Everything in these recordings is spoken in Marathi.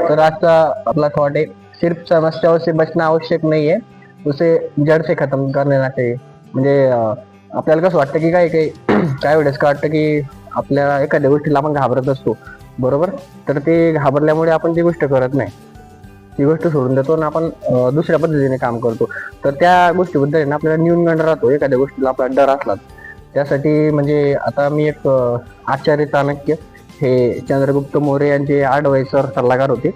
तर आजचा अपना थॉट है, सिर्फ समस्याओं से बचना आवश्यक नहीं है, उसे जड़ से खत्म कर देना चाहिए. म्हणजे आपल्याला कसं वाटतं की काय काही काय वेळेस का वाटतं की आपल्याला एखाद्या गोष्टीला आपण घाबरत असतो, बरोबर. तर ते घाबरल्यामुळे आपण ती गोष्ट करत नाही, ती गोष्ट सोडून देतो आणि आपण दुसऱ्या पद्धतीने काम करतो. तर त्या गोष्टीबद्दल ना आपल्याला न्यूनगंड राहतो एखाद्या गोष्टीला आपला डर असला. त्यासाठी म्हणजे आता मी एक आचार्य चाणक्य हे चंद्रगुप्त मौर्य यांचे ॲडवायझर सल्लागार होते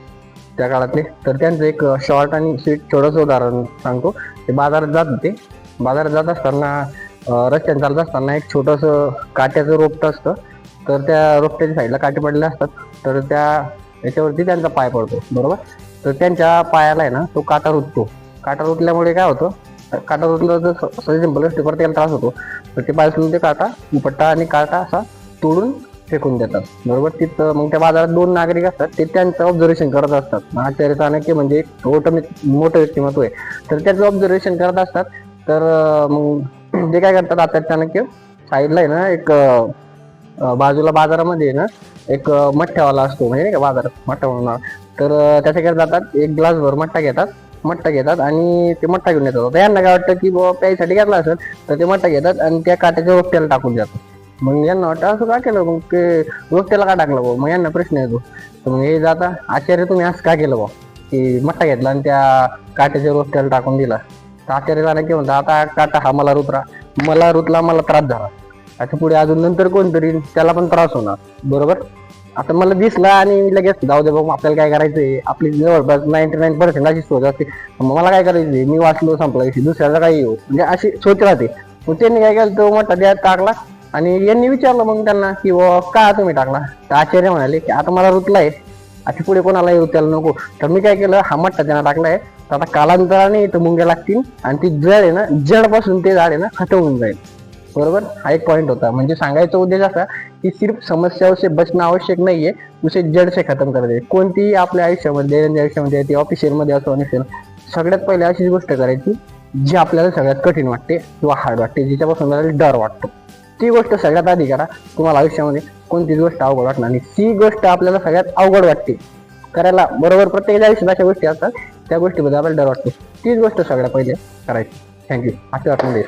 त्या काळातले. तर त्यांचं एक शॉर्ट आणि स्वीट छोटंसं उदाहरण सांगतो. ते बाजारात जात होते. बाजारात जात असताना रस्त्याने चालत असताना एक छोटंसं काट्याचं रोपटं असतं. तर त्या रोपट्याच्या साईडला काटे पडले असतात. तर त्या याच्यावरती त्यांचा पाय पडतो, बरोबर. तर त्यांच्या पायाला आहे ना तो काटा रुततो. काटा रुतल्यामुळे काय होतं, काटा रुतलं तर सिंपल गोष्टीवर त्याला त्रास होतो. तर ते पायातून ते काटा उपटता आणि काटा असा तोडून फेकून देतात, बरोबर. तिथं मग त्या बाजारात दोन नागरिक असतात, ते त्यांचं ऑब्झर्वेशन करत असतात. आचार्य चाणक्य म्हणजे एक मोठं व्यक्तिमत्व आहे. तर त्याचं ऑब्झर्वेशन करत असतात. तर मग ते काय करतात, आचार्य चाणक्य साईडला आहे ना एक बाजूला बाजारामध्ये ना एक मठ्ठ्यावाला असतो, म्हणजे नाही का बाजारात मठ्ठा म्हणून. तर त्याच्याकडे जातात, एक ग्लासभर मठ्ठा घेतात आणि ते मठ्ठा घेऊन येतात. तर यांना काय वाटतं की बाबा प्यायसाठी घेतला असेल, तर ते मठ्ठा घेतात आणि त्या काट्याच्या रोपट्याला टाकून देतात. मग यांना वाटतं असं का केलं, मग ते रोपट्याला का टाकलं भाऊ. मग यांना प्रश्न येतो. तर मग हे जाता, आचार्य तुम्ही असं का केलं भाऊ, की मठ्ठा घेतला आणि त्या काट्याच्या रोपट्याला टाकून दिला. तर आचार्य चाणक्य म्हणतात, आता काटा हा मला रुतला, मला त्रास झाला. आता पुढे अजून नंतर कोणतरी त्याला पण त्रास होणार, बरोबर. आता मला दिसला आणि लगेच जाऊ दे बाबा, आपल्याला काय करायचंय, आपली जवळपास 99% अशी सोच असते. मग मला काय करायचंय, मी वाचलो संपला विषय, दुसऱ्याचा काही येऊ, म्हणजे अशी सोच राहते. मग त्यांनी काय केलं, तो मोठा द्या टाकला आणि यांनी विचारलं मग त्यांना की का तुम्ही टाकला. तर आचार्य म्हणाले की आता मला रुतलाय, आता पुढे कोणालाही रुतायला नको. तर मी काय केलं, हा मठ्ठा त्यांना टाकलाय. तर आता कालांतराने इथं मुंग्या लागतील आणि ती जड आहे ना, जडपासून ते झाड आहे ना खतम होऊन जाईल, बरोबर. हा एक पॉईंट होता. म्हणजे सांगायचा उद्देश असा की सिर्फ समस्याओं से बचना आवश्यक नाहीये, उसे जड से खतम कर दे. कोणतीही आपल्या आयुष्यामध्ये, दैनंदिन आयुष्यामध्ये, ती ऑफिशियलमध्ये असो नसेल, सगळ्यात पहिले अशीच गोष्ट करायची जी आपल्याला सगळ्यात कठीण वाटते किंवा हार्ड वाटते, जिच्यापासून आपल्याला डर वाटतो. ती गोष्ट सगळ्यात आधी करा. तुम्हाला आयुष्यामध्ये कोणतीच गोष्ट अवघड वाटणार नाही. ती गोष्ट आपल्याला सगळ्यात अवघड वाटते करायला, बरोबर. प्रत्येकाच्या आयुष्यात अशा गोष्टी असतात, त्या गोष्टीबद्दल आपल्याला डर वाटतो. तीच गोष्ट सगळ्यात पहिले करायची. थँक्यू. आशीर्वाद दे.